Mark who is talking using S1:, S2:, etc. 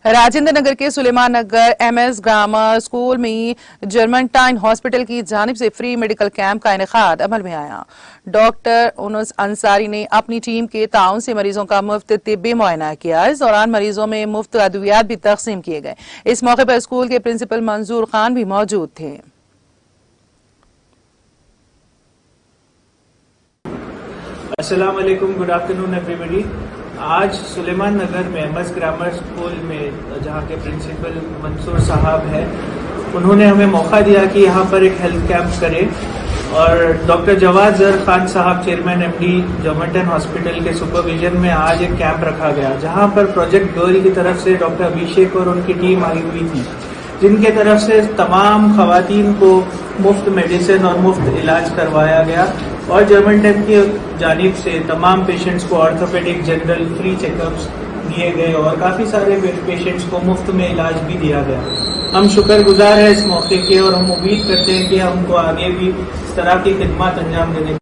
S1: राजेंद्र नगर के सुलेमान नगर MS grammar school में जर्मनटाइन hospital की जानिब से फ्री मेडिकल कैंप का इनेकाद अमल में आया। डॉक्टर उनस अंसारी ने अपनी टीम के ताउन से मरीजों का मुफ्त तिब्बी मुआयना किया। इस दौरान मरीजों में मुफ्त अद्वियात भी तकसीम किए गए। इस मौके पर स्कूल के प्रिंसिपल मंजूर खान भी मौजूद थे।
S2: अस्सलाम वालेकुम, गुड आफ्टरनून एवरीबॉडी। आज सुलेमान नगर में MS ग्रामर स्कूल में जहाँ के प्रिंसिपल मंसूर साहब हैं, उन्होंने हमें मौका दिया कि यहाँ पर एक हेल्थ कैंप करें और डॉक्टर जवाद ज़र खान साहब चेयरमैन MD जर्मनटाइन हॉस्पिटल के सुपरविजन में आज एक कैंप रखा गया, जहाँ पर प्रोजेक्ट डोरी की तरफ से डॉक्टर अभिषेक और उनकी टीम आई हुई थी, जिनके तरफ से तमाम खवातीन को मुफ्त मेडिसिन और मुफ्त इलाज करवाया गया और जर्मनटाइन की जानिब से तमाम पेशेंट्स को ऑर्थोपेडिक जनरल फ्री चेकअप्स दिए गए और काफ़ी सारे पेशेंट्स को मुफ्त में इलाज भी दिया गया। हम शुक्रगुजार हैं इस मौके के और हम उम्मीद करते हैं कि हमको आगे भी इस तरह की खिदमत अंजाम देने